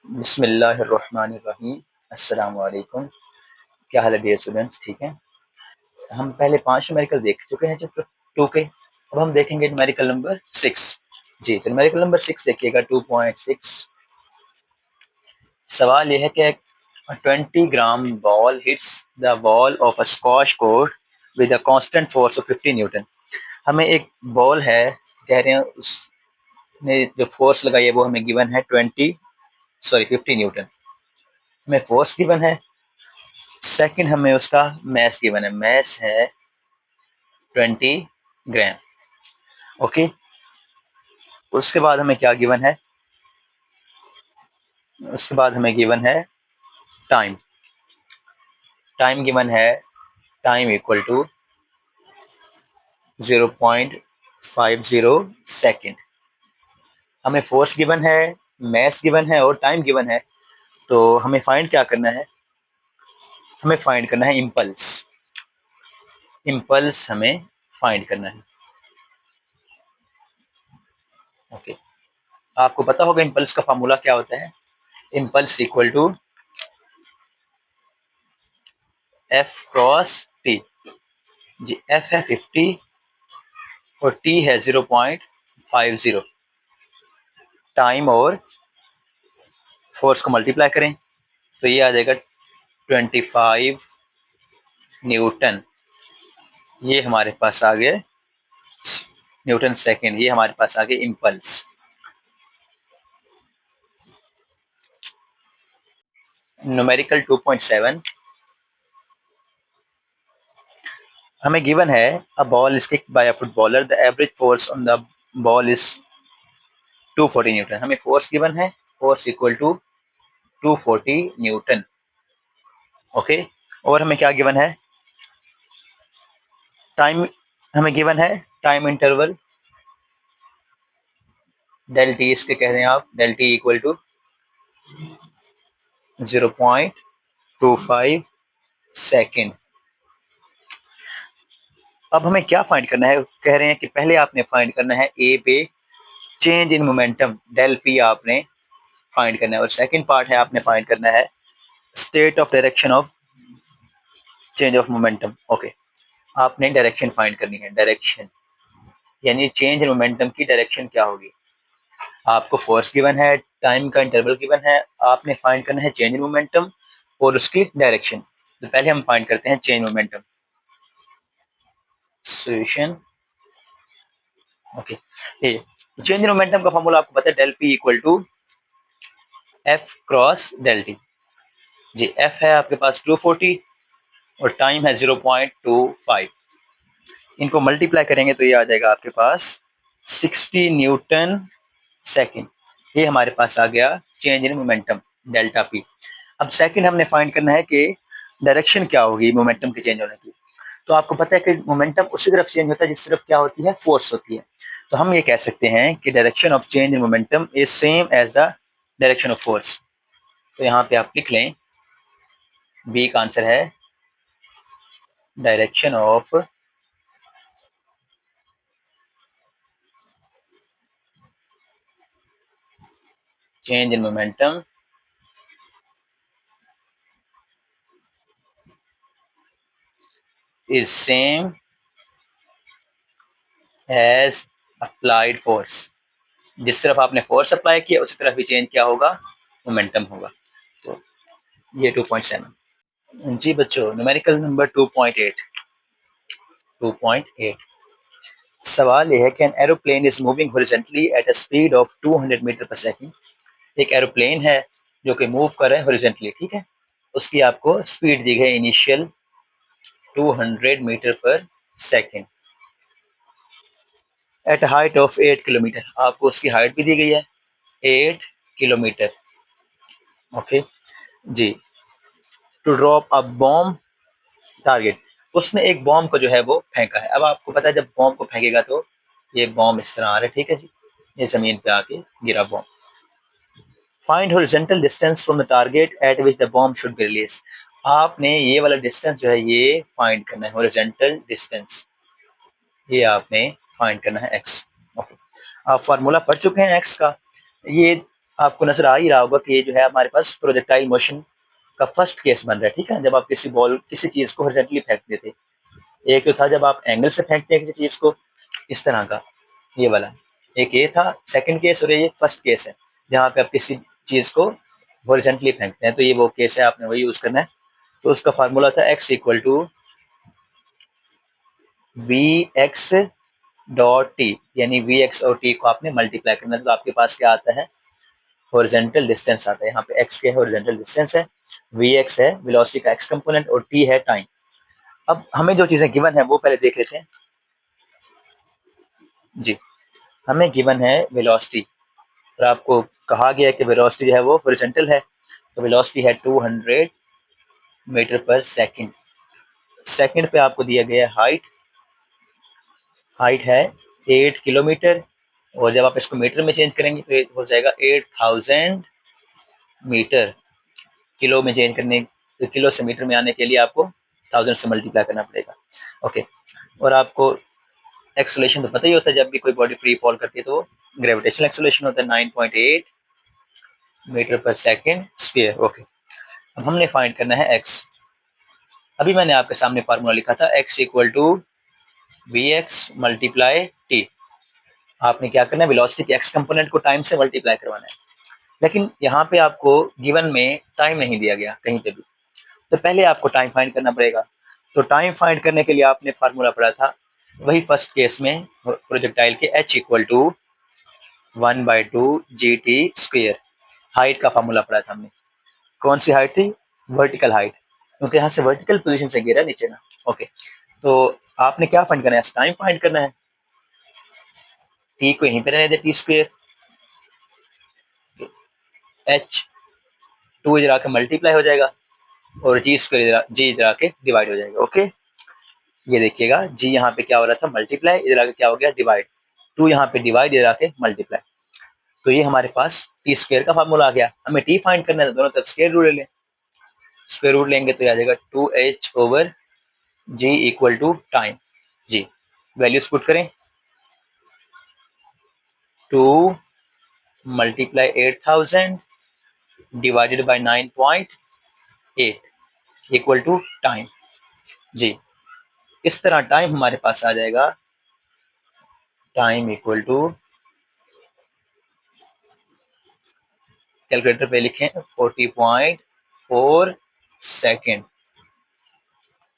बिस्मिल्लाहिर्रहमानिर्रहीम। अस्सलाम वालेकुम। क्या हाल है डियर स्टूडेंट्स, ठीक हैं? हम पहले 5 न्यूमेरिकल देख चुके हैं चैप्टर 2 के। अब हम देखेंगे न्यूमेरिकल नंबर 6। जी, तो न्यूमेरिकल नंबर 6 देखिएगा 2.6। सवाल यह है कि 20 gram ball hits the wall of a squash court with a constant force of 50 newton. हमें एक बॉल है, कह रहे हैं उसने जो फोर्स लगाई है वो हमें गिवन है 50 न्यूटन। हमें फोर्स गिवन है। सेकंड हमें उसका मैस गिवन है, मैस है 20 ग्राम। ओके, उसके बाद हमें क्या गिवन है? उसके बाद हमें गिवन है टाइम। टाइम गिवन है, टाइम इक्वल टू 0.50 हमें फोर्स गिवन है, मैस गिवन है और टाइम गिवन है। तो हमें फाइंड क्या करना है? हमें फाइंड करना है इम्पल्स। इम्पल्स हमें फाइंड करना है। ओके, आपको पता होगा इम्पल्स का फॉर्मूला क्या होता है। Impulse equal to F cross T. जी, एफ है 50 और टी है 0.50। टाइम और फोर्स को मल्टीप्लाई करें तो ये आ जाएगा 25 न्यूटन। ये हमारे पास आ गए न्यूटन सेकेंड। ये हमारे पास आ गए इम्पल्स। न्यूमेरिकल 2.7 हमें गिवन है a ball is kicked by a footballer, the average force on the ball is 240 newton. हमें फोर्स गिवन है, force equal to 240 newton. Okay, और हमें क्या गिवन है? टाइम हमें गिवन है, टाइम इंटरवल डेल टी इसके कह रहे हैं आप, del T equal to 0.25 second. अब हमें क्या फाइंड करना है? कह रहे हैं कि पहले आपने फाइंड करना है ए पे change in momentum, del P आपने फाइंड करना है, और सेकंड पार्ट है आपने फाइंड करना है state of direction of change of momentum. Okay, आपने डायरेक्शन फाइंड करनी है। डायरेक्शन यानी चेंज इन मोमेंटम की डायरेक्शन क्या होगी। आपको फोर्स गिवन है, टाइम का इंटरवल गिवन है, आपने फाइंड करना है चेंज इन मोमेंटम और उसकी डायरेक्शन। तो पहले हम फाइंड करते हैं चेंज मोमेंटम। सॉल्यूशन। ओके, ये चेंज इन मोमेंटम का फॉर्मूला आपको पता है, del P equal to F cross del T. जी, एफ है आपके पास 240 और टाइम है 0.25। इनको मल्टीप्लाई करेंगे तो ये आ जाएगा आपके पास 60 न्यूटन सेकेंड। ये हमारे पास आ गया change in momentum delta P. अब सेकंड हमने फाइंड करना है कि डायरेक्शन क्या होगी मोमेंटम के चेंज होने की। तो आपको पता है कि मोमेंटम उसी तरफ चेंज होता है जिस तरफ क्या होती है, फोर्स होती है। तो हम ये कह सकते हैं कि direction of change in momentum is same as the direction of force. तो यहाँ पे आप लिख लें, बी का आंसर है direction of change in momentum is same as applied force. जिस तरफ आपने फोर्स अप्लाई किया उसी तरफ ही चेंज क्या होगा, मोमेंटम होगा। तो ये 2.7। जी बच्चों, न्यूमेरिकल नंबर 2.8। 2.8 सवाल यह है कि an aeroplane is moving horizontally at a speed of 200 metre per second. एक एरोप्लेन है जो कि मूव कर रहा है हॉरिजॉन्टली, ठीक है। उसकी आपको स्पीड दी गई initial 200 metre per second at height of 8 kilometre. आपको उसकी हाइट भी दी गई है 8 किलोमीटर। ओके जी, to drop a bomb target. उसने एक बॉम्ब को जो है वो फेंका है। अब आपको पता है जब बॉम्ब को फेंकेगा तो ये बॉम्ब इस तरह आ रहा है, ठीक है जी, ये जमीन पे आके गिरा bomb. Find horizontal distance from the target eight which the bomb should be release. आपने ये वाला डिस्टेंस जो है ये फाइंड करना है, हॉरिजॉन्टल डिस्टेंस। ये आपने फाइंड करना है एक्स। ओके, आप फार्मूला पढ़ चुके हैं एक्स का। ये आपको नजर आ ही रहा होगा कि ये जो है हमारे पास प्रोजेक्टाइल मोशन का फर्स्ट केस बन रहा है, ठीक है, जब आप किसी चीज को हॉरिजॉन्टली फेंकते थे। एक तो था जब आप एंगल से फेंकते हैं किसी चीज को, इस तरह का, ये वाला, एक ये था सेकंड केस, और ये फर्स्ट केस है जहाँ पे आप किसी चीज को हॉरिजॉन्टली फेंकते हैं, तो ये वो केस है, आपने वही यूज करना है। तो उसका फार्मूला था x equal to V X dot T, यानी वी एक्स और टी को आपने मल्टीप्लाई करना है, तो आपके पास क्या आता है, हॉरिजॉन्टल डिस्टेंस आता है। यहाँ पे x के हॉरिजॉन्टल डिस्टेंस है, वी एक्स है वेलोसिटी का x कंपोनेंट, और t है टाइम। अब हमें जो चीजें गिवन है वो पहले देख लेते हैं। जी, हमें गिवन है वेलोसिटी, और आपको कहा गया है कि वेलोसिटी जो है वो हॉरिजॉन्टल है, तो वेलोसिटी है 200 मीटर पर सेकंड। सेकंड पे आपको दिया गया है हाइट, हाइट है 8 किलोमीटर, और जब आप इसको मीटर में चेंज करेंगे तो ये हो जाएगा 8000 मीटर। किलो में चेंज करने, तो किलो से मीटर में आने के लिए आपको 1000 से मल्टीप्लाई करना पड़ेगा। ओके, और आपको एक्सेलरेशन तो पता ही होता है, जब भी कोई बॉडी फ्री फॉल करती है तो ग्रेविटेशनल एक्सेलरेशन होता है 9.8 metre per second square. Okay, अब हमने फाइंड करना है एक्स। अभी मैंने आपके सामने फार्मूला लिखा था X equal to V X multiply T. आपने क्या करना है, वेलोसिटी के एक्स कंपोनेंट को टाइम से मल्टीप्लाई करवाना है, लेकिन यहाँ पे आपको गिवन में टाइम नहीं दिया गया कहीं पे भी, तो पहले आपको टाइम फाइंड करना पड़ेगा। तो टाइम फाइंड करने के लिए आपने फार्मूला पढ़ा था वही फर्स्ट केस में प्रोजेक्टाइल के h equal to 1/2 GT square, height का फार्मूला पढ़ा था हमने। कौन सी हाइट थी, वर्टिकल हाइट, क्योंकि यहाँ से वर्टिकल पोजीशन से गिरा नीचे ना। ओके, तो आपने क्या फाइंड करना है, टाइम फाइंड करना है, टी को यहीं पे रहने दे, टी स्क्वायर, एच 2 इधर आके मल्टीप्लाई हो जाएगा, और जी स्क्वायर जी इधर आके डिवाइड हो जाएगा। ओके, ये देखिएगा जी यहाँ पे क्या हो रहा था, मल्टीप्लाई, इधर आके क्या हो गया, डिवाइड, 2 यहाँ पे डिवाइड, इधर आके मल्टीप्लाई, तो ये हमारे पास टी स्क्वायर का फार्मूला आ गया। हमें टी फाइंड करना है, तो दोनों तरफ स्क्वायर रूट ले लें, स्क्वायर रूट लेंगे तो आ जाएगा 2h over g equal to time. जी, वैल्यूज पुट करें, 2 multiply 8000 divided by 9.8 equal to time. जी, इस तरह टाइम हमारे पास आ जाएगा, टाइम इक्वल टू, कैलकुलेटर पे लिखें 40.4 सेकेंड,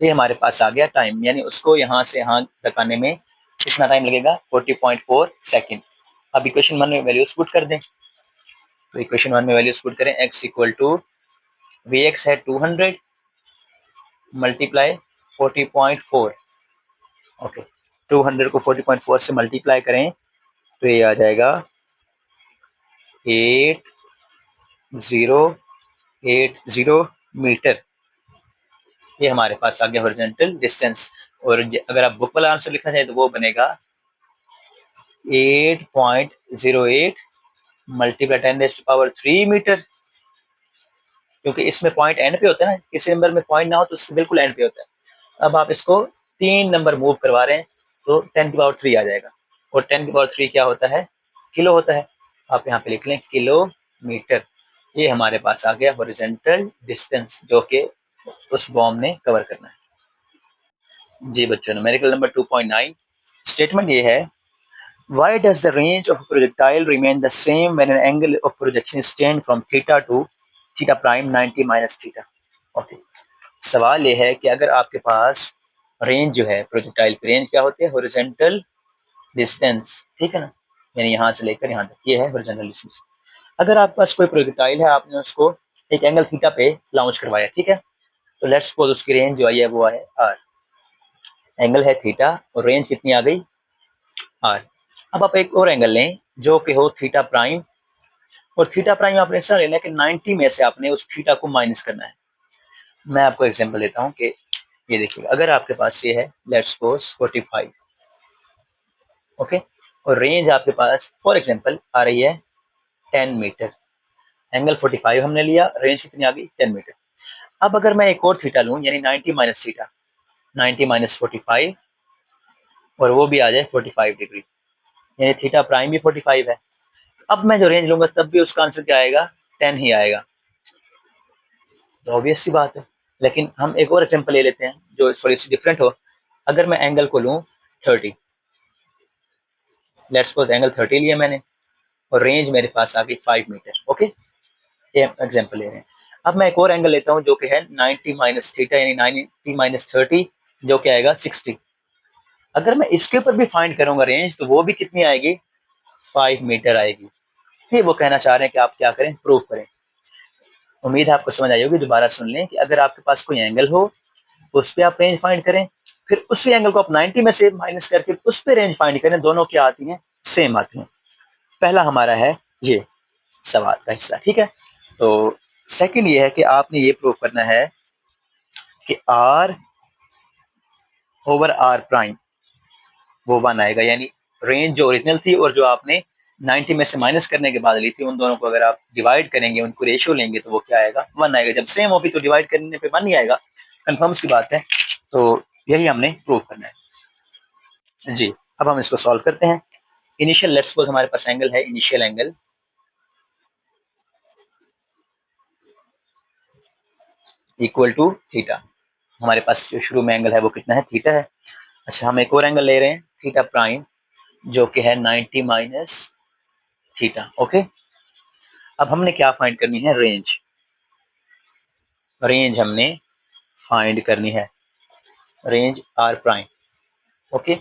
ये हमारे पास आ गया टाइम, यानी उसको यहाँ से यहाँ तक आने में कितना टाइम लगेगा, 40.4 सेकेंड। अब इक्वेशन 1 में वैल्यूज पुट कर दें, तो इक्वेशन 1 में वैल्यूज पुट करें, x equal to V X है 200 मल्टीप्लाई 40.4। ओके, 200 को 40.4 से मल्टीप्लाई करें तो ये आ जाएगा 8080 मीटर, ये हमारे पास आ गया हॉरिजॉन्टल डिस्टेंस। और अगर आप बुक वाला आंसर लिखना चाहें तो वो बनेगा 8.08 मल्टीप्लाई 10⁻³ मीटर, क्योंकि इसमें पॉइंट एंड पे होता है ना, किसी नंबर में पॉइंट ना हो तो उसके बिल्कुल एंड पे होता है। अब आप इसको 3 नंबर मूव करवा रहे हैं तो 10⁻³ आ जाएगा, और 10⁻³ क्या होता है, किलो होता है, आप यहाँ पे लिख लें किलोमीटर। ये हमारे पास आ गया हॉरिजॉन्टल डिस्टेंस, जो कि उस बॉम्ब ने कवर करना है। जी बच्चों, न्यूमेरिकल नंबर 2.9 स्टेटमेंट ये है, why does the range of a projectile remain the same when an angle of projection is changed from theta to theta prime 90 minus theta? Okay, सवाल ये है कि अगर आपके पास रेंज जो है, प्रोजेक्टाइल की रेंज क्या होती है, हॉरिजॉन्टल डिस्टेंस, ठीक है ना, यानी यहाँ से लेकर यहाँ तक, ये है हॉरिजॉन्टल डिस्टेंस। अगर आपके पास कोई प्रोजेक्टाइल है, आपने उसको एक एंगल थीटा पे लॉन्च करवाया, ठीक है, तो लेट्स सपोज उसकी रेंज जो आई है वो है आर, एंगल है थीटा और रेंज कितनी आ गई, आर। अब आप एक और एंगल लें जो कि हो थीटा प्राइम, और थीटा प्राइम आपने ऐसा लेना है कि 90 में से आपने उस थीटा को माइनस करना है। मैं आपको एग्जांपल देता हूं कि ये देखिए, अगर आपके पास ये है लेट्स सपोज 45, ओके, और रेंज आपके पास फॉर एग्जांपल आ रही है 10 मीटर, एंगल 45 हमने लिया, रेंज कितनी आ गई, 10 मीटर। अब अगर मैं एक और थीटा लूं, यानी 90 माइनस थीटा, 90 माइनस 45, और वो भी आ जाए 45 डिग्री, यानी थीटा प्राइम भी 45 है। अब मैं जो रेंज लूंगा तब भी उसका आंसर क्या आएगा, 10 ही आएगा। तो ऑब्वियस सी बात है। लेकिन हम एक और एग्जांपल ले लेते हैं जो थोड़ी सी डिफरेंट हो। अगर मैं एंगल को लूं 30, लेट्स सपोज एंगल 30 लिया मैंने और रेंज मेरे पास आ गई 5 मीटर। ओके, ये एग्जांपल ले रहे हैं। अब मैं एक और एंगल लेता हूं जो कि है 90 माइनस थीटा, यानी 90 माइनस 30 जो कि आएगा 60। अगर मैं इसके ऊपर भी फाइंड करूंगा रेंज तो वो भी कितनी आएगी, 5 मीटर आएगी। फिर वो कहना चाह रहे हैं कि आप क्या करें, प्रूव करें। उम्मीद है आपको समझ आई होगी। दोबारा सुन लें कि अगर आपके पास कोई एंगल हो उस पर आप रेंज फाइंड करें, फिर उसी एंगल को आप 90 में से माइनस करके उस पर रेंज फाइंड करें, दोनों क्या आती हैं, सेम आती हैं। पहला हमारा है ये सवाल का हिस्सा, ठीक है। तो सेकंड ये है कि आपने ये प्रूव करना है कि आर ओवर आर प्राइम वो 1 आएगा, यानी रेंज जो ओरिजिनल थी और जो आपने 90 में से माइनस करने के बाद ली थी, उन दोनों को अगर आप डिवाइड करेंगे, उनको रेशियो लेंगे तो वो क्या आएगा, 1 आएगा। जब सेम होगी तो डिवाइड करने पे 1 ही आएगा, कंफर्म सी बात है। तो यही हमने प्रूव करना है जी। अब हम इसको सॉल्व करते हैं। इनिशियल लेट्स सपोज हमारे पास एंगल है, initial angle equal to theta. हमारे पास जो शुरू में एंगल है वो कितना है, थीटा है। अच्छा, हम एक और एंगल ले रहे हैं थीटा प्राइम जो कि है 90 माइनस थीटा। ओके, अब हमने क्या फाइंड करनी है, रेंज। रेंज हमने फाइंड करनी है, रेंज आर प्राइम। ओके,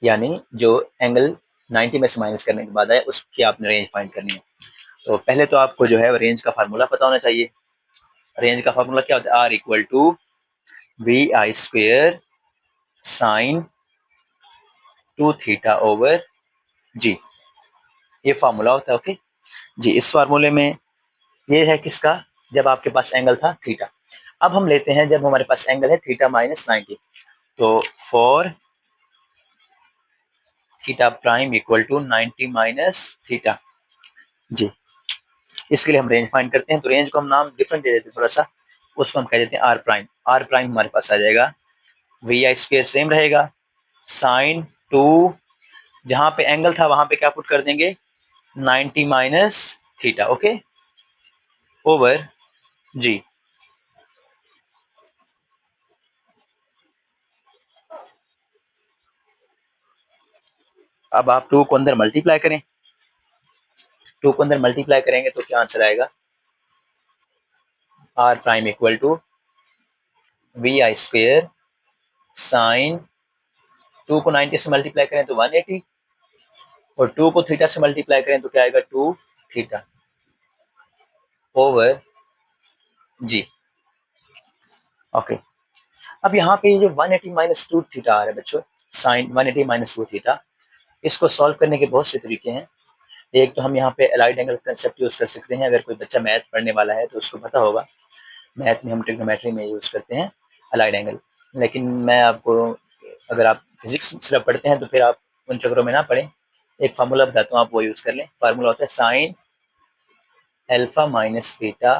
यानी जो एंगल 90 में से माइनस करने के बाद है उसकी आपने रेंज फाइंड करनी है। तो पहले तो आपको जो है रेंज का फार्मूला पता होना चाहिए। रेंज का फार्मूला क्या होता है, R equal to V I square sine 2 theta over g, ये फार्मूला होता है। ओके जी, इस फार्मूले में ये है किसका, जब आपके पास एंगल था थीटा। अब हम लेते हैं जब हमारे पास एंगल है थीटा माइनस 90, तो for theta prime equal to 90 minus theta जी, इसके लिए हम रेंज फाइंड करते हैं। तो रेंज को हम नाम डिफरेंट दे देते हैं थोड़ा सा, उसको हम कह देते हैं आर प्राइम। आर प्राइम हमारे पास आ जाएगा वी आई स्क्वायर सेम रहेगा साइन 2, जहां पे एंगल था वहां पे क्या पुट कर देंगे, 90 माइनस थीटा। ओके, ओवर जी। अब आप 2 को अंदर मल्टीप्लाई करें, 2 को अंदर मल्टीप्लाई करेंगे तो क्या आंसर आएगा, R prime equal to V I square sine 2 को 90 से मल्टीप्लाई करें तो 180, और 2 को थीटा से मल्टीप्लाई करें तो क्या आएगा, 2 थीटा ओवर जी। ओके, अब यहाँ पे जो 180 माइनस 2 थीटा आ रहा है बच्चों, साइन 180 माइनस 2 थीटा, इसको सॉल्व करने के बहुत से तरीके हैं। एक तो हम यहाँ पे अलाइड एंगल कंसेप्ट यूज कर सकते हैं। अगर कोई बच्चा मैथ पढ़ने वाला है तो उसको पता होगा, मैथ में हम ट्रिग्नोमेट्री में यूज करते हैं अलाइड एंगल। लेकिन मैं आपको, अगर आप फिजिक्स सिर्फ पढ़ते हैं तो फिर आप उन चक्रों में ना पढ़ें। एक फार्मूला बताता हूँ, आप वो यूज कर लें। फार्मूला होता है sine alpha minus beta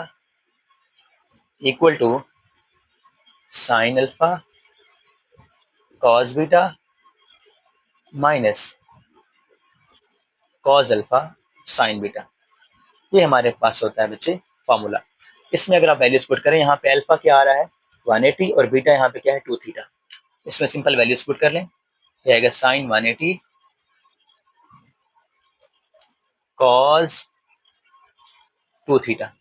equal to sine alpha cos beta minus cos alpha sine beta. ये हमारे पास होता है बच्चे फार्मूला। इसमें अगर आप वैल्यूज पुट करें, यहाँ पे अल्फा क्या आ रहा है 180 और बीटा यहाँ पे क्या है 2 थीटा। इसमें सिंपल वैल्यूज पुट कर लें, ये आएगा sine 180 cos 2 theta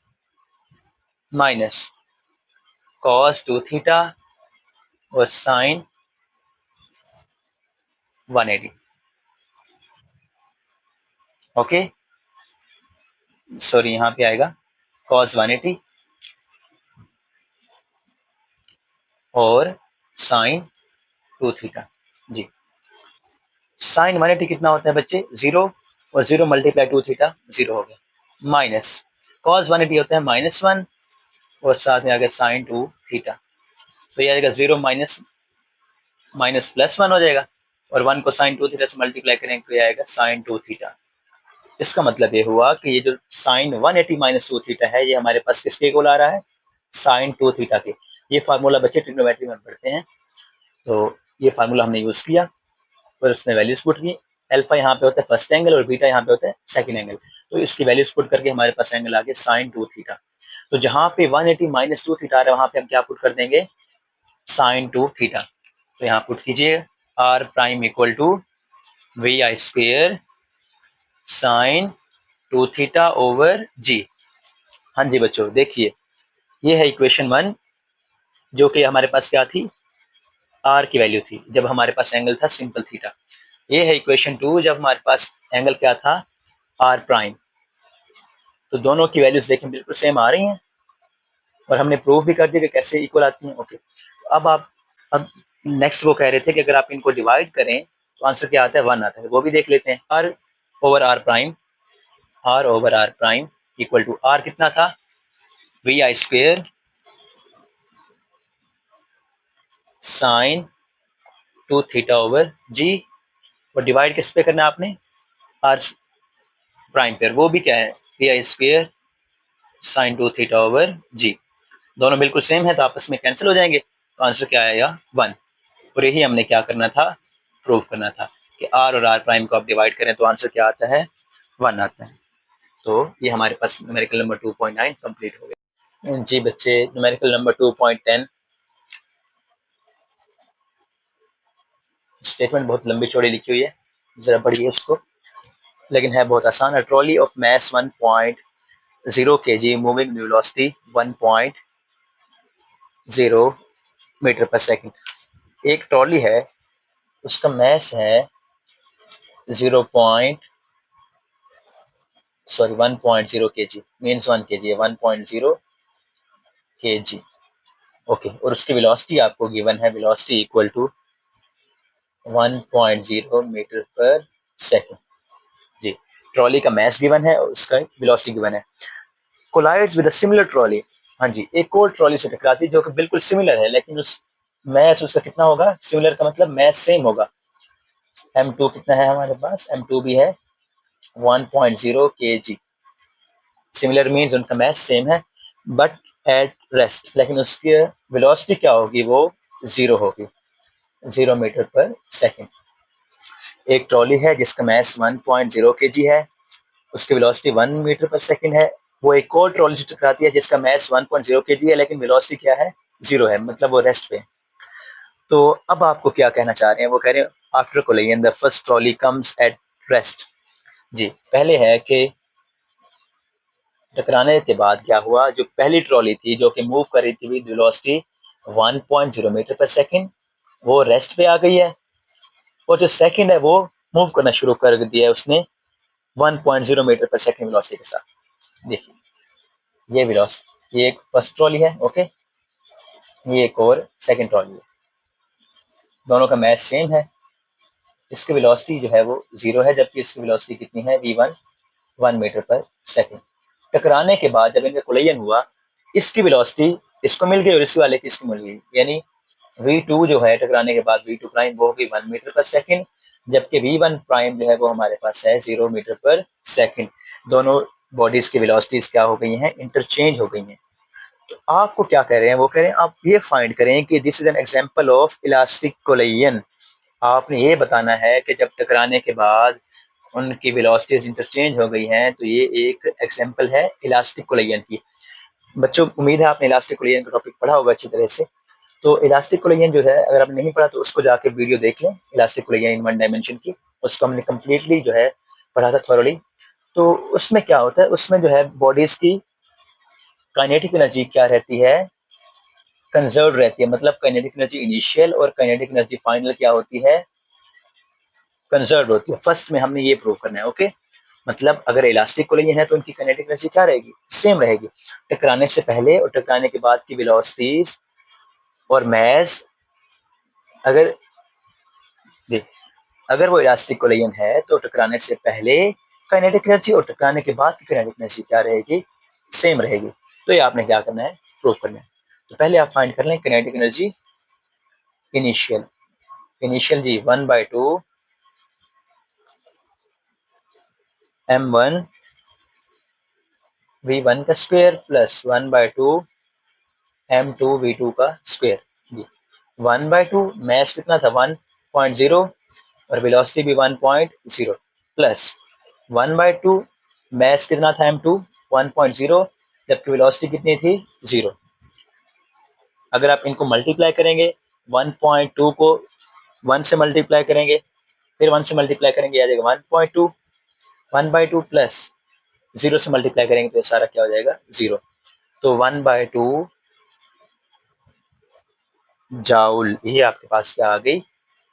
minus cos 2 theta और साइन 180। ओके, सॉरी यहाँ पे आएगा कॉस 180 और साइन 2 थीटा जी। साइन 180 कितना होता है बच्चे, 0, और 0 मल्टीप्लाई 2 थीटा 0 हो गया, माइनस कॉस 180 होता है -1 और साथ में आ गया साइन 2 थीटा। तो ये आएगा 0 माइनस माइनस प्लस 1 हो जाएगा, और 1 को साइन 2 थीटा से मल्टीप्लाई करेंगे तो ये आएगा साइन 2 थीटा। इसका मतलब ये हुआ कि ये जो साइन 180 माइनस 2 थीटा है, ये हमारे पास किसके इक्वल आ रहा है, साइन 2 थीटा के। ये फार्मूला बच्चे ट्रिग्नोमेट्री में पढ़ते हैं। तो ये फार्मूला हमने यूज किया और उसमें वैल्यूज पुट की, अल्फा यहाँ पे होता है फर्स्ट एंगल और बीटा यहाँ पे होता है सेकंड एंगल। तो इसकी वैल्यूज पुट करके हमारे पास एंगल आ गया sin 2 थीटा। तो जहां पे 180 माइनस 2 थीटा आ रहा है वहां पे हम क्या पुट कर देंगे, sin 2 थीटा। तो यहाँ पुट कीजिए r prime equal to V I square sine 2 theta over g. हाँ जी बच्चों, देखिए ये है इक्वेशन 1 जो कि हमारे पास क्या थी, r की वैल्यू थी जब हमारे पास एंगल था सिंपल थीटा। ये है इक्वेशन 2 जब हमारे पास एंगल क्या था, r प्राइम। तो दोनों की वैल्यूज देखें बिल्कुल सेम आ रही हैं और हमने प्रूव भी कर दिया कि कैसे इक्वल आती हैं। ओके, अब आप अब नेक्स्ट वो कह रहे थे कि अगर आप इनको डिवाइड करें तो आंसर क्या आता है, 1 आता है। वो भी देख लेते हैं। r over r prime, r over r prime equal to r कितना था, V I square sine 2 theta over g. और डिवाइड किस पे करना है आपने, r प्राइम पर। वो भी क्या है, V I square sine 2 theta over g. दोनों बिल्कुल सेम है तो आपस में कैंसिल हो जाएंगे। तो आंसर क्या आएगा, 1। और यही हमने क्या करना था, प्रूव करना था कि r और r प्राइम को आप डिवाइड करें तो आंसर क्या आता है, 1 आता है। तो ये हमारे पास न्यूमेरिकल नंबर 2.9 कंप्लीट हो गया। जी बच्चे, न्यूमेरिकल नंबर 2.10 स्टेटमेंट बहुत लंबी चौड़ी लिखी हुई है, जरा पढ़िए उसको, लेकिन है बहुत आसान। है trolley of mass 1.0 kg moving velocity 1.0 metre per second. एक ट्रॉली है, उसका मैस है 1.0 kg, मीन्स 1 kg है, 1.0 kg। ओके, और उसकी वेलोसिटी आपको गिवन है, velocity equal to 1.0 metre per second. जी, ट्रॉली का मैस गिवन है और उसका वेलोसिटी गिवन है। Collides with a similar trolley, हाँ जी, एक और ट्रॉली से टकराती है जो कि बिल्कुल सिमिलर है, लेकिन उस मैस उसका कितना होगा, सिमिलर का मतलब मैस सेम होगा। m2 कितना है हमारे पास, m2 भी है 1.0 kg। सिमिलर मीन्स उनका मैस सेम है, बट एट रेस्ट, लेकिन उसकी वेलोसिटी क्या होगी, वो 0 होगी, 0 मीटर पर सेकंड। एक ट्रॉली है जिसका मैस 1.0 kg है, उसकी वेलोसिटी 1 मीटर पर सेकंड है। वो एक और ट्रॉली से टकराती है जिसका मैस 1.0 kg है, लेकिन वेलोसिटी क्या है, 0 है, मतलब वो रेस्ट पे। तो अब आपको क्या कहना चाह रहे हैं, वो कह रहे हैं after collision the first trolley comes at rest. जी, पहले है कि टकराने के बाद क्या हुआ, जो पहली ट्रॉली थी जो कि मूव कर रही थी with velocity 1.0 metre per second, वो रेस्ट पे आ गई है। और जो सेकंड है वो मूव करना शुरू कर दिया है उसने 1.0 मीटर पर सेकंड वेलोसिटी के साथ। देखिए ये वेलोसिटी, ये एक फर्स्ट ट्रॉली है, ओके, ये एक और सेकंड ट्रॉली है, दोनों का मैस सेम है। इसकी वेलोसिटी जो है वो 0 है, जबकि इसकी वेलोसिटी कितनी है, v1 1 मीटर पर सेकंड। टकराने के बाद जब इनका कोलिजन हुआ, इसकी वेलोसिटी इसको मिल गई और इस वाले की इसको मिल गई, यानी v2 जो है टकराने के बाद v2 प्राइम वो होगी 1 मीटर पर सेकंड, जबकि v1 प्राइम जो है वो हमारे पास है 0 मीटर पर सेकंड। दोनों बॉडीज की वेलोसिटीज क्या हो गई हैं, इंटरचेंज हो गई हैं। तो आपको क्या कह रहे हैं, वो कह रहे हैं आप ये फाइंड करें कि this is an example of elastic collision. आपने ये बताना है कि जब टकराने के बाद उनकी वेलोसिटीज इंटरचेंज हो गई हैं, तो ये एक एग्जांपल है इलास्टिक कोलिजन की। बच्चों, उम्मीद है आपने इलास्टिक कोलिजन का टॉपिक पढ़ा होगा अच्छी तरह से। तो इलास्टिक कोलिजन जो है, अगर आपने नहीं पढ़ा तो उसको जाके वीडियो देख लें, elastic collision in one dimension की। उसको हमने कम्प्लीटली जो है पढ़ा था थॉरली। तो उसमें क्या होता है, उसमें जो है बॉडीज की काइनेटिक एनर्जी क्या रहती है, कंजर्व रहती है। मतलब काइनेटिक एनर्जी इनिशियल और काइनेटिक एनर्जी फाइनल क्या होती है, कंजर्व होती है। फर्स्ट में हमने ये प्रूव करना है, ओके। मतलब अगर इलास्टिक कोलिजन है तो उनकी काइनेटिक एनर्जी क्या रहेगी, सेम रहेगी। टकराने से पहले और टकराने के बाद की वेलोसिटीज और मैस, अगर देख, अगर वो इलास्टिक कोलिजन है तो टकराने से पहले काइनेटिक एनर्जी और टकराने के बाद की काइनेटिक एनर्जी क्या रहेगी, सेम रहेगी। तो ये आपने क्या करना है, प्रूव करना है। तो पहले आप फाइंड कर लें काइनेटिक एनर्जी इनिशियल। इनिशियल जी 1/2 m1 v1 का स्क्वायर प्लस 1/2 m2 v2 का स्क्वायर। जी, 1/2 मैस कितना था 1.0, और वेलोसिटी भी 1.0 प्लस 1/2 मैस कितना था m2 1.0 जबकि वेलोसिटी कितनी थी 0। अगर आप इनको मल्टीप्लाई करेंगे 1.2 को 1 से मल्टीप्लाई करेंगे फिर 1 से मल्टीप्लाई करेंगे आ जाएगा 1.2 1/2 प्लस 0 से मल्टीप्लाई करेंगे तो सारा क्या हो जाएगा 0। तो 1/2 जाउल ये आपके पास क्या आ गई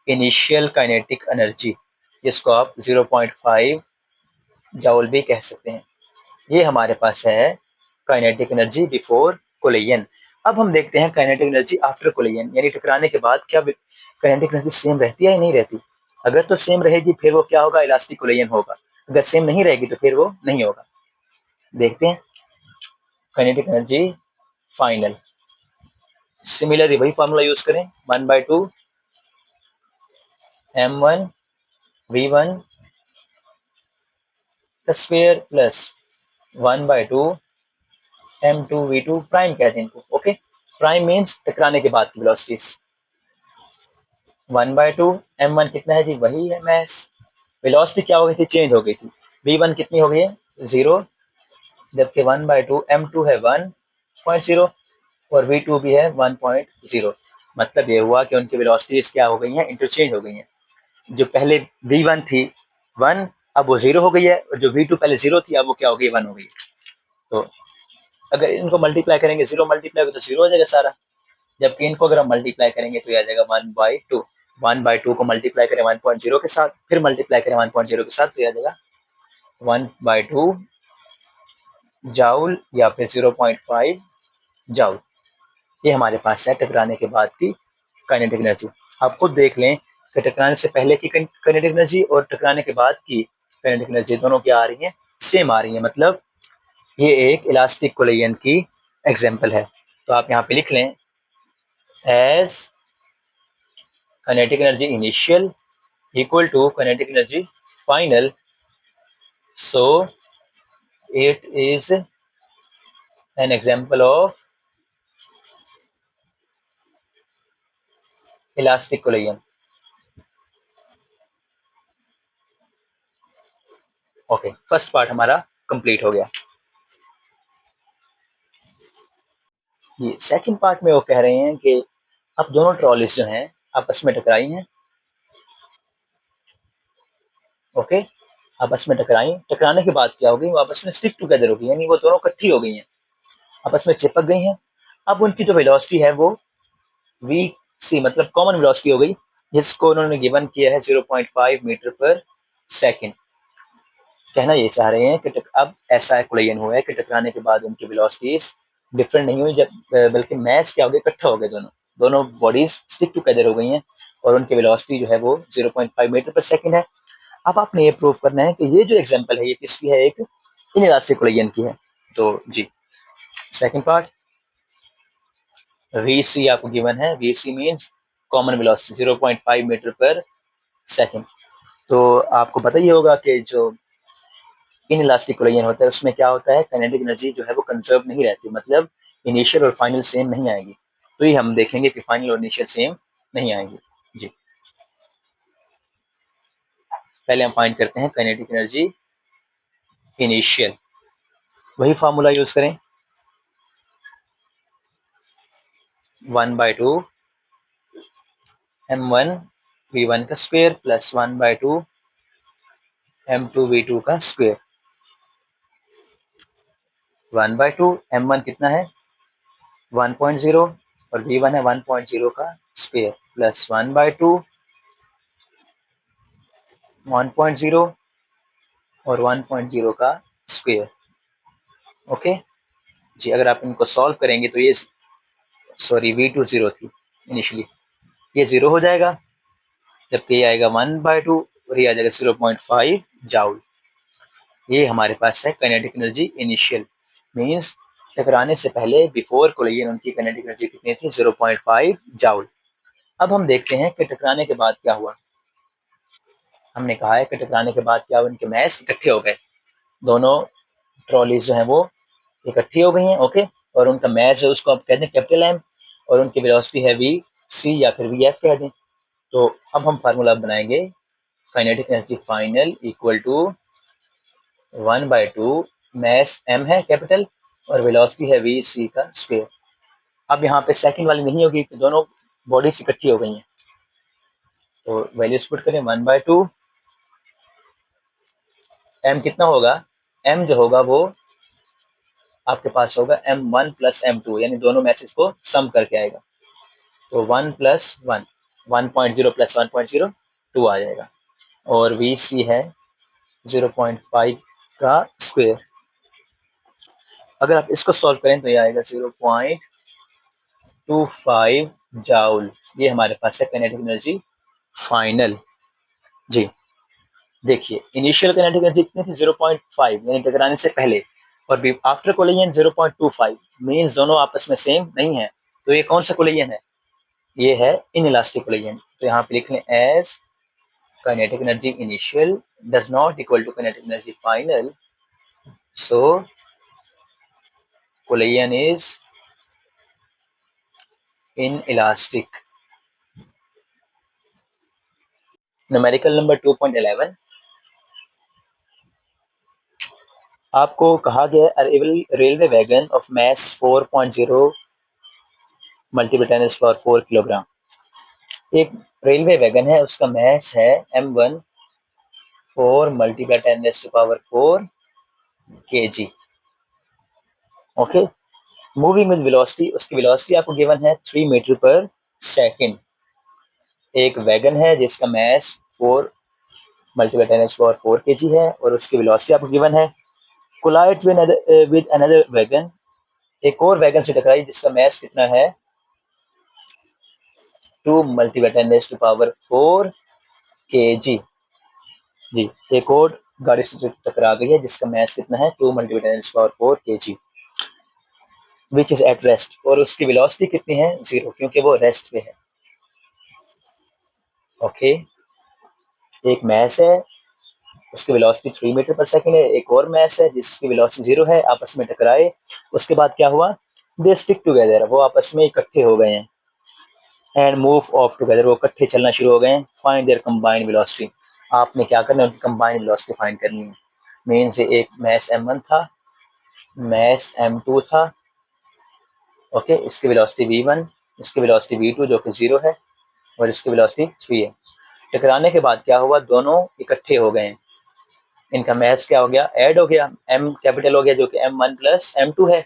इनिशियल काइनेटिक एनर्जी, जिसको आप 0.5 जाउल भी कह सकते हैं। ये हमारे पास है काइनेटिक एनर्जी बिफोर कोलिजन। अब हम देखते हैं काइनेटिक एनर्जी आफ्टर कोलिजन, यानी टकराने के बाद क्या काइनेटिक एनर्जी सेम रहती है या नहीं रहती। अगर तो सेम रहेगी फिर वो क्या होगा इलास्टिक कोलिजन होगा, अगर सेम नहीं रहेगी तो फिर वो नहीं होगा। देखते हैं काइनेटिक एनर्जी फाइनल, सिमिलरली वही फॉर्मूला यूज करें 1/2 m1 v1 square plus 1/2 m2 v2 prime कहते हैं इनको। ओके, प्राइम मीन्स टकराने के बाद की वेलोसिटीज। 1/2 m1 कितना है जी वही है मैस, वेलोसिटी क्या हो गई थी चेंज हो गई थी, v1 कितनी हो गई है 0 जबकि 1/2 m2 है 1.0 और v2 भी है 1.0। मतलब ये हुआ कि उनकी वेलोसिटीज क्या हो गई हैं इंटरचेंज हो गई हैं। जो पहले v1 थी 1 अब वो 0 हो गई है और जो v2 पहले 0 थी अब वो क्या हो गई 1 हो गई। तो अगर इनको मल्टीप्लाई करेंगे 0 मल्टीप्लाई तो 0 हो जाएगा सारा, जबकि इनको अगर हम मल्टीप्लाई करेंगे तो आ जाएगा 1/2। 1/2 को मल्टीप्लाई करें 1.0 के साथ फिर मल्टीप्लाई करें 1.0 के साथ तो आ जाएगा 1/2 जाउल या फिर 0.5 जाउल। ये हमारे पास है टकराने के बाद की काइनेटिक एनर्जी। आप खुद देख लें कि टकराने से पहले की काइनेटिक एनर्जी और टकराने के बाद की काइनेटिक एनर्जी दोनों क्या आ रही है सेम आ रही है। मतलब ये एक इलास्टिक कोलिजन की एग्जांपल है। तो आप यहाँ पे लिख लें as kinetic energy initial equal to kinetic energy final, so it is an example of elastic collision। Okay, first part हमारा कंप्लीट हो गया। ये सेकंड पार्ट में वो कह रहे हैं कि अब दोनों ट्रॉलीज जो हैं आपस में टकराई हैं। ओके, आपस में टकराई, टकराने के बाद क्या हो गई वो आपस में स्टिक टुगेदर हो गई, यानी वो दोनों इकट्ठी हो गई हैं आपस में चिपक गई हैं। अब उनकी जो वेलोसिटी है वो वी सी मतलब कॉमन वेलोसिटी हो गई, जिसको उन्होंने गिवन किया है 0.5 मीटर पर सेकेंड। कहना ये चाह रहे हैं कि अब ऐसा कोलिजन हुआ है कि टकराने के बाद उनकी वेलोसिटीज डिफरेंट नहीं हुई, जब बल्कि मैस क्या हो गया इकट्ठा हो गए, दोनों दोनों बॉडीज स्टिक टुगेदर हो गई हैं और उनकी वेलोसिटी जो है वो 0.5 मीटर पर सेकेंड है। अब आपने ये प्रूव करना है कि ये जो एग्जांपल है ये किसकी है, एक इनइलास्टिक कोलिजन की है। तो जी सेकंड पार्ट वी सी आपको गिवन है, V C means common velocity 0.5 metre per second. तो आपको पता ही होगा कि जो इनइलास्टिक कोलिजन होता है उसमें क्या होता है काइनेटिक एनर्जी जो है वो कंजर्व नहीं रहती, मतलब इनिशियल और फाइनल सेम नहीं आएगी। तो ये हम देखेंगे कि फाइनल और इनिशियल सेम नहीं आएंगी। जी पहले हम फाइंड करते हैं काइनेटिक एनर्जी इनिशियल, वही फार्मूला यूज करें 1/2 m1 v1 का स्क्वायर प्लस 1/2 m2 v2 का स्क्वायर। 1/2 m1 कितना है 1.0 और v1 है 1.0 का स्क्वायर प्लस 1/2 1.0 और 1.0 का स्क्वायर। ओके जी, अगर आप इनको सॉल्व करेंगे तो ये सॉरी v2 0 थी इनिशियली, ये 0 हो जाएगा जबकि ये आएगा 1/2 और ये आ जाएगा 0.5 जाउल। ये हमारे पास है काइनेटिक एनर्जी इनिशियल, मींस टकराने से पहले बिफोर कोलिजन उनकी काइनेटिक एनर्जी कितनी थी 0.5 जाउल। अब हम देखते हैं कि टकराने के बाद क्या हुआ। हमने कहा है कि टकराने के बाद क्या हुआ, उनके मैस इकट्ठे हो गए, दोनों ट्रॉलीज जो है वो इकट्ठी हो गई हैं। ओके, और उनका मैस है उसको आप कहते हैं कैपिटल एम और उनकी वेलोसिटी है वी सी या फिर वी एफ कह दें। तो अब हम फार्मूला बनाएंगे kinetic energy final equal to 1/2 mass m है कैपिटल और वेलोसिटी है v c का स्क्वायर। अब यहाँ पे सेकंड वाली नहीं होगी, तो दोनों बॉडीज इकट्ठी हो गई हैं, तो वैल्यूज पुट करें 1/2 m कितना होगा, m जो होगा वो आपके पास होगा m1 प्लस m2, यानी दोनों मैसेज को सम करके आएगा, तो 1 प्लस 1 1.0 प्लस 1.0 2 आ जाएगा, और vc है 0.5 का स्क्वायर। अगर आप इसको सॉल्व करें तो ये आएगा 0.25 जाउल। ये हमारे पास है काइनेटिक एनर्जी फाइनल। जी देखिए, इनिशियल काइनेटिक एनर्जी कितनी थी 0.5, यानी टकराने से पहले, और आफ्टर कोलिजन 0.25, मींस दोनों आपस में सेम नहीं है। तो ये कौन सा कोलिजन है, ये है इनइलास्टिक कोलिजन। तो यहाँ पे लिख लें as kinetic energy initial does not equal to kinetic energy final, so collision is inelastic. Numerical number 2.11, आपको कहा गया railway wagon of mass 4.0 multiple 10⁴ kilogram. एक रेलवे वैगन है, उसका मैस है m1 4 multiple 10⁴ kg। Okay, moving with velocity, उसकी velocity आपको given है 3 मीटर पर सेकंड। एक वैगन है जिसका मैस 4 मल्टीपल 10⁴ kg है और उसकी वेलोसिटी आपको गिवन है। कोलाइड विद अनदर वैगन, एक और वैगन से टकराई जिसका मैस कितना है 2 मल्टीपल 10⁴ kg। जी, एक और गाड़ी से टकरा गई है जिसका मैस कितना है 2 multiple 10⁴ kg, which is at rest, और उसकी वेलोसिटी कितनी है 0, क्योंकि वो रेस्ट पे है। ओके, एक मैस है, उसकी वेलोसिटी 3 मीटर पर सेकंड है, एक और मैस है जिसकी वेलोसिटी 0 है, आपस में टकराए, उसके बाद क्या हुआ, दे स्टिक टुगेदर, वो आपस में इकट्ठे हो गए हैं, एंड मूव ऑफ टुगेदर, वो इकट्ठे चलना शुरू हो गए हैं। फाइंड देयर कंबाइंड वेलोसिटी, आपने क्या करना है, उनकी कंबाइंड वेलोसिटी फाइंड करनी है। मीन्स एक मैस m1 था, मैस m2 था, ओके, इसकी वेलोसिटी v1, इसकी वेलोसिटी v2 जो कि 0 है, और इसकी वेलोसिटी 3 है। टकराने के बाद क्या हुआ, दोनों इकट्ठे हो गए हैं, इनका मैस क्या हो गया, ऐड हो गया, m कैपिटल हो गया जो कि m1 प्लस m2 है।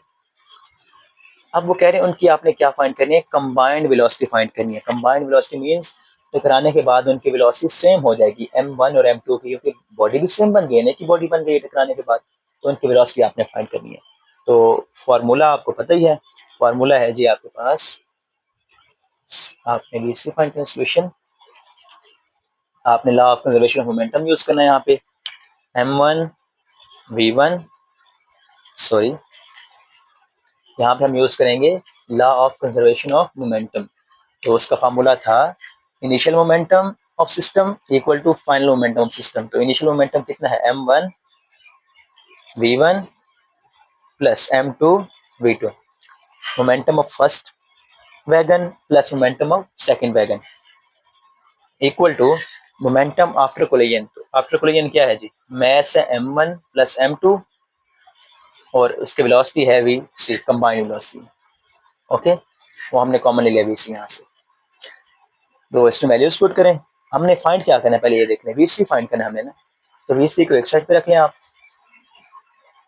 अब वो कह रहे हैं उनकी आपने क्या फाइंड करनी है, कंबाइंड वेलोसिटी फाइंड करनी है। कंबाइंड वेलोसिटी मींस टकराने के बाद उनकी वेलोसिटी सेम हो जाएगी m1 और m2 की, क्योंकि बॉडी भी सेम बन गई है, एक ही बॉडी बन गई है टकराने के बाद, तो उनकी वेलोसिटी आपने फाइंड करनी है। तो फॉर्मूला आपको पता ही है, फॉर्मूला है जी आपके पास, आपने वीसी फाइंड करना सोल्यूशन, आपने law of conservation of momentum use करना है यहाँ पे, m1 v1 सॉरी, यहाँ पे हम यूज करेंगे law of conservation of momentum. तो उसका फार्मूला था initial momentum of system equal to final momentum of system. तो इनिशियल मोमेंटम कितना है m1 v1 plus m2 v2, momentum of first wagon plus momentum of second wagon equal to momentum after collision. तो after collision क्या है जी, mess है m1 plus m2 और उसकी velocity है vc, कंबाइंड वेलोसिटी। ओके, वो हमने कॉमन ले लिया vc यहाँ से, तो इसमें वैल्यूज पुट करें। हमने फाइंड क्या करना है, पहले ये देख लें, vc फाइंड करना है हमने ना, तो vc को एक साइड पे रख लें आप,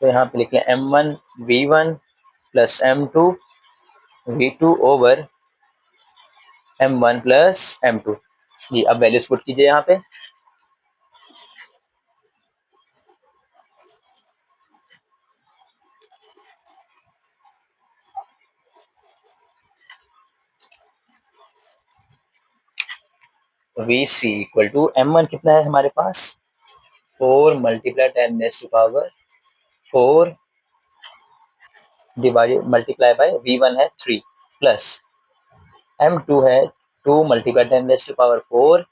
तो यहाँ पे लिख लें m1 v1 plus m2 v2 over m1 plus m2। जी, अब वैल्यूज पुट कीजिए यहाँ पे, vc इक्वल टू m1 कितना है हमारे पास 4 multiply 10⁴ divided multiply by v1 है 3 प्लस m2 है 2 मल्टीप्लाई 10⁴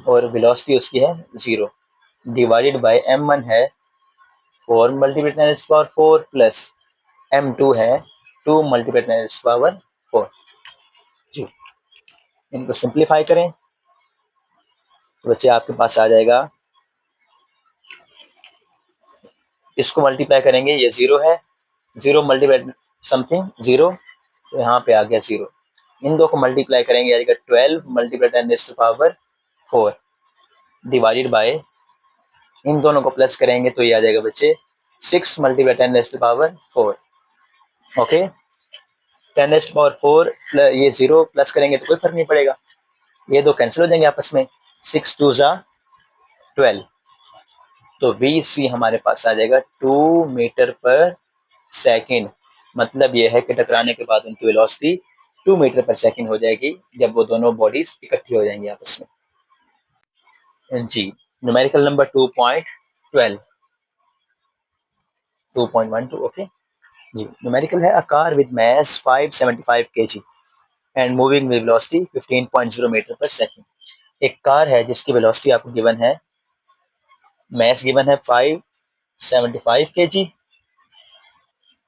और वेलोसिटी उसकी है 0 डिवाइडेड बाय m1 है 4 मल्टीप्लाई 10⁴ प्लस m2 है 2 मल्टीप्लाई 10⁴। जी, इनको सिंप्लीफाई करें, तो बच्चे आपके पास आ जाएगा, इसको मल्टीप्लाई करेंगे, ये 0 है, 0 मल्टीप्लाई समथिंग 0, तो यहाँ पे आ गया 0। इन दो को मल्टीप्लाई करेंगे, आएगा 12 मल्टीप्लाई 10⁴ डिवाइडेड बाय, इन दोनों को प्लस करेंगे तो ये आ जाएगा बच्चे 6 मल्टीप्लाई 10⁴। ओके, 10⁴ ये 0 प्लस करेंगे तो कोई फर्क नहीं पड़ेगा, ये दो कैंसिल हो जाएंगे आपस में, 6 2 ज़ा 12, तो VC हमारे पास आ जाएगा 2 मीटर पर सेकेंड। मतलब ये है कि टकराने के बाद उनकी वेलोसिटी 2 मीटर पर सेकेंड हो जाएगी जब वो दोनों बॉडीज इकट्ठी हो जाएंगी आपस में। जी, न्यूमेरिकल नंबर 2.12 2.12। ओके जी, न्यूमेरिकल है, a car with mass 575 kg and moving with velocity 15.0 metre per second. एक कार है जिसकी वेलोसिटी आपको गिवन है, मास गिवन है 575 kg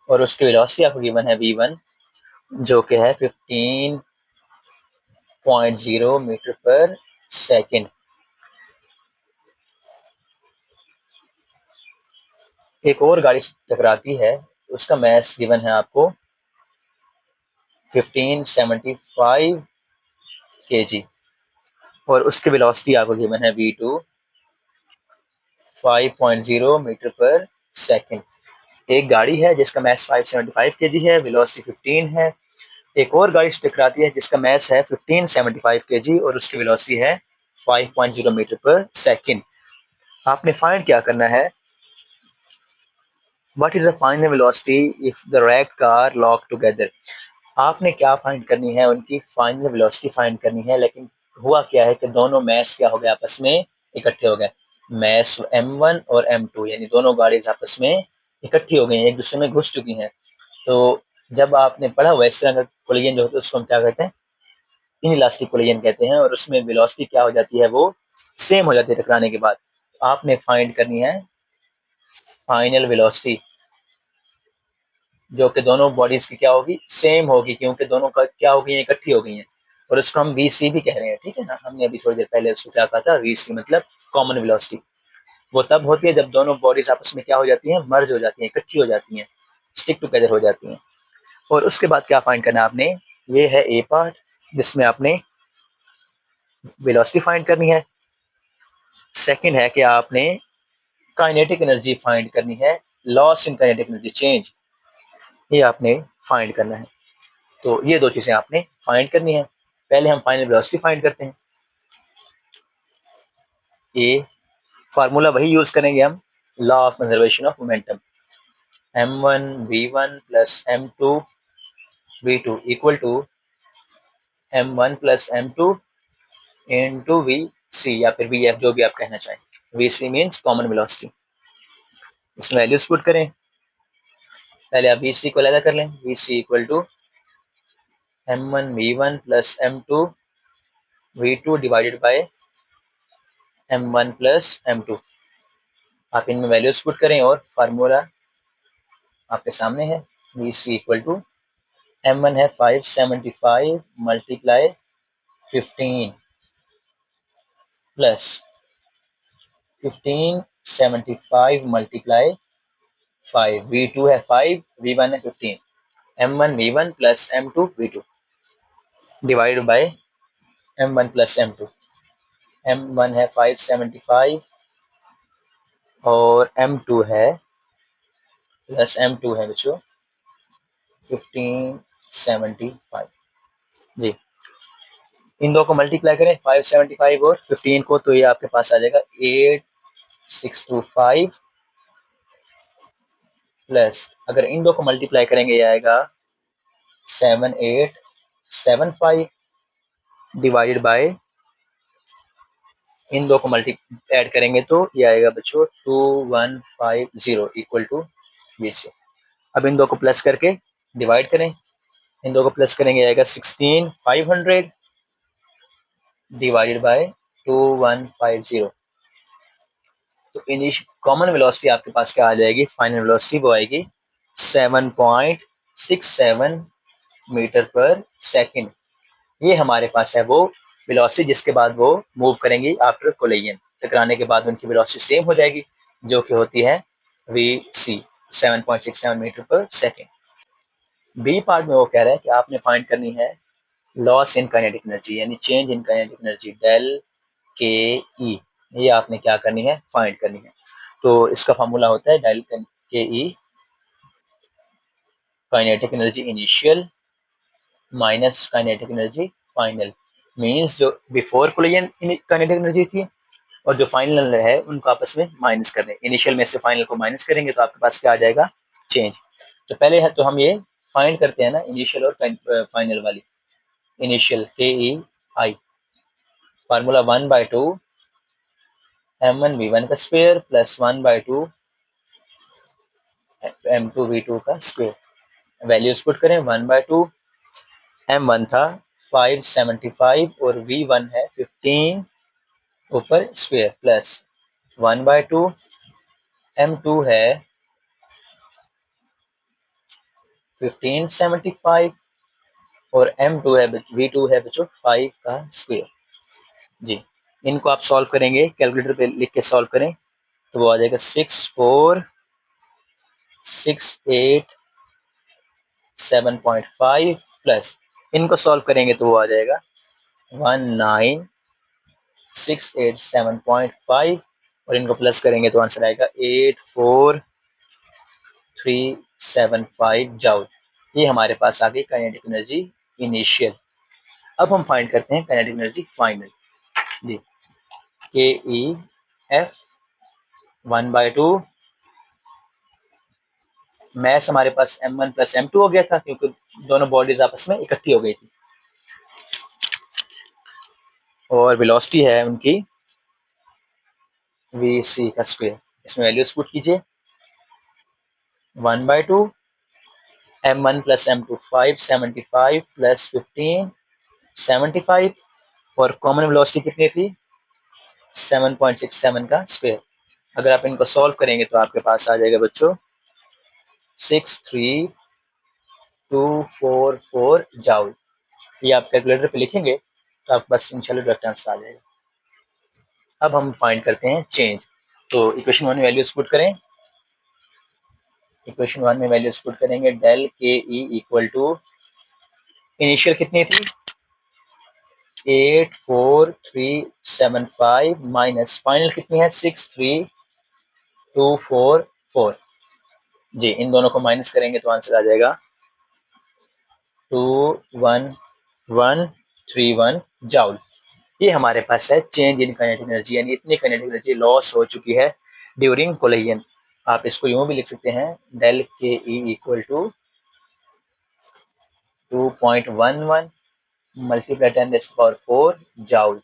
और उसकी वेलोसिटी आपको गिवन है v1 जो कि है 15.0 मीटर पर सेकेंड। एक और गाड़ी टकराती है, उसका मास गिवन है आपको 1575 kg और उसकी वेलोसिटी आपको गिवन है v2 5.0 मीटर पर सेकेंड। एक गाड़ी है जिसका मास 575 kg है, वेलोसिटी 15 है। एक और गाड़ी टकराती है जिसका मास है 1575 kg और उसकी वेलोसिटी है 5.0 मीटर पर सेकेंड। आपने फाइंड क्या करना है, what is the final velocity if the rack car lock together. आपने क्या फाइंड करनी है, उनकी फाइनल वेलोसिटी फाइंड करनी है, लेकिन हुआ क्या है कि दोनों मैस क्या हो गए, आपस में इकट्ठे हो गए। मैस M1 और M2 यानी दोनों गाड़ी आपस में इकट्ठी हो गई हैं, एक दूसरे में घुस चुकी हैं। तो जब आपने पढ़ा हुआ इस तरह का कोलिजन जो होता है उसको हम क्या कहते हैं, इनइलास्टिक कोलिजन कहते हैं, और उसमें वेलोसिटी क्या हो जाती है, वो सेम हो जाती है टकराने के बाद। आपने फाइंड करनी है फाइनल वेलोसिटी जो कि दोनों बॉडीज की क्या होगी, सेम होगी, क्योंकि दोनों का क्या हो गई है, इकट्ठी हो गई हैं, और उसको हम VC भी कह रहे हैं, ठीक है ना। हमने अभी थोड़ी देर पहले उसको क्या कहा था, VC मतलब कॉमन वेलोसिटी। वो तब होती है जब दोनों बॉडीज आपस में क्या हो जाती हैं, मर्ज हो जाती हैं, इकट्ठी हो जाती हैं, स्टिक टुगेदर हो जाती हैं। और उसके बाद क्या फाइंड करना है आपने, ये है ए पार्ट जिसमें आपने वेलोसिटी फाइंड करनी है। सेकंड है कि आपने काइनेटिक एनर्जी फाइंड करनी है, loss in kinetic energy change, ये आपने फाइंड करना है। तो ये दो चीजें आपने फाइंड करनी है। पहले हम फाइनल वेलोसिटी फाइंड करते हैं, ये फार्मूला वही यूज करेंगे हम, law of conservation of momentum, m1 v1 plus m2 v2 equal to m1 plus m2 into vc या फिर vf, जो भी आप कहना चाहें। vc मीन्स कॉमन वेलोसिटी, इसमें वैल्यूज पुट करें। पहले आप vc को अलग कर लें, vc equal to m1 v1 plus m2 v2 divided by m1 plus m2। आप इनमें वैल्यूज पुट करें और फार्मूला आपके सामने है, VC इक्वल टू M1 है 575 मल्टीप्लाई 15 प्लस 1575 मल्टीप्लाई 5, V2 है 5, V1 है 15, M1 V1 plus M2 V2 divide by M1 plus M2। M1 है 575 और M2 है प्लस M2 है बच्चों 1575। जी, इन दो को मल्टीप्लाई करें 575 और 15 को, तो ये आपके पास आ जाएगा 8625 प्लस, अगर इन दो को मल्टीप्लाई करेंगे ये आएगा 7875 डिवाइडेड बाय, इन दो को मल्टी ऐड करेंगे तो ये आएगा बच्चों 2150 इक्वल टू VC। अब इन दो को प्लस करके डिवाइड करें, इन दो को प्लस करेंगे आएगा 16500 डिवाइडेड बाय 2150। तो कॉमन वेलोसिटी आपके पास क्या आ जाएगी, फाइनल वेलोसिटी वो आएगी 7.67 मीटर पर सेकेंड। ये हमारे पास है वो वेलोसिटी जिसके बाद वो मूव करेंगी आफ्टर कोलिजन, टकराने के बाद उनकी वेलोसिटी सेम हो जाएगी, जो कि होती है vc 7.67 metre per second. B part में वो कह रहा है कि आपने फाइंड करनी है लॉस इन काइनेटिक एनर्जी, यानी change in kinetic energy del K E, ये आपने क्या करनी है, फाइंड करनी है। तो इसका फार्मूला होता है del K E kinetic energy initial minus kinetic energy final, means जो बिफोर कोलिजन काइनेटिक एनर्जी थी और जो फाइनल है उनको आपस में माइनस कर दें। इनिशियल में से फाइनल को माइनस करेंगे तो आपके पास क्या आ जाएगा, चेंज। तो पहले है तो हम ये फाइंड करते हैं ना इनिशियल और फाइनल वाली। इनिशियल के ई आई, फार्मूला 1/2 m1v1 का स्क्वायर प्लस 1/2 m2v2 का स्क्वायर। वैल्यूज पुट करें, 1/2 m1 था 575 और v1 है 15 ऊपर स्क्वायर प्लस 1/2 m2 है 1575 और m2 है v2 है बच्चों 5 का स्क्वायर। जी, इनको आप सॉल्व करेंगे, कैलकुलेटर पे लिख के सॉल्व करें तो वो आ जाएगा 6468 प्लस, इनको सॉल्व करेंगे तो वो आ जाएगा 19687.5 और इनको प्लस करेंगे तो आंसर आएगा 84375 जाउल। ये हमारे पास आ गई काइनेटिक एनर्जी इनिशियल। अब हम फाइंड करते हैं काइनेटिक एनर्जी फाइनल। जी, के ई एफ 1/2 मैस हमारे पास m1 प्लस m2 हो गया था क्योंकि दोनों बॉडीज आपस में इकट्ठी हो गई थी, और वेलोसिटी है उनकी vc का स्क्वायर। इसमें वैल्यूज पुट कीजिए, 1/2 m1 प्लस m2 575 प्लस 1575 और कॉमन वेलोसिटी कितनी थी 7.67 का स्क्वायर। अगर आप इनको सॉल्व करेंगे तो आपके पास आ जाएगा बच्चों 63244 जाउल। ये आप कैलकुलेटर पे लिखेंगे तो आपके पास इंशाल्लाह डायरेक्ट आंसर आ जाएगा। अब हम फाइंड करते हैं चेंज। तो इक्वेशन 1 में वैल्यूज पुट करें, इक्वेशन 1 में वैल्यूज पुट करेंगे del K E equal to initial कितनी थी 84375 माइनस फाइनल कितनी है 63244। जी, इन दोनों को माइनस करेंगे तो आंसर आ जाएगा 21131 जाउल। ये हमारे पास है चेंज इन काइनेटिक एनर्जी, यानी इतनी काइनेटिक एनर्जी लॉस हो चुकी है ड्यूरिंग कोलिजन। आप इसको यूं भी लिख सकते हैं del K E equal to 2.11 multiply 10⁻⁴ joule.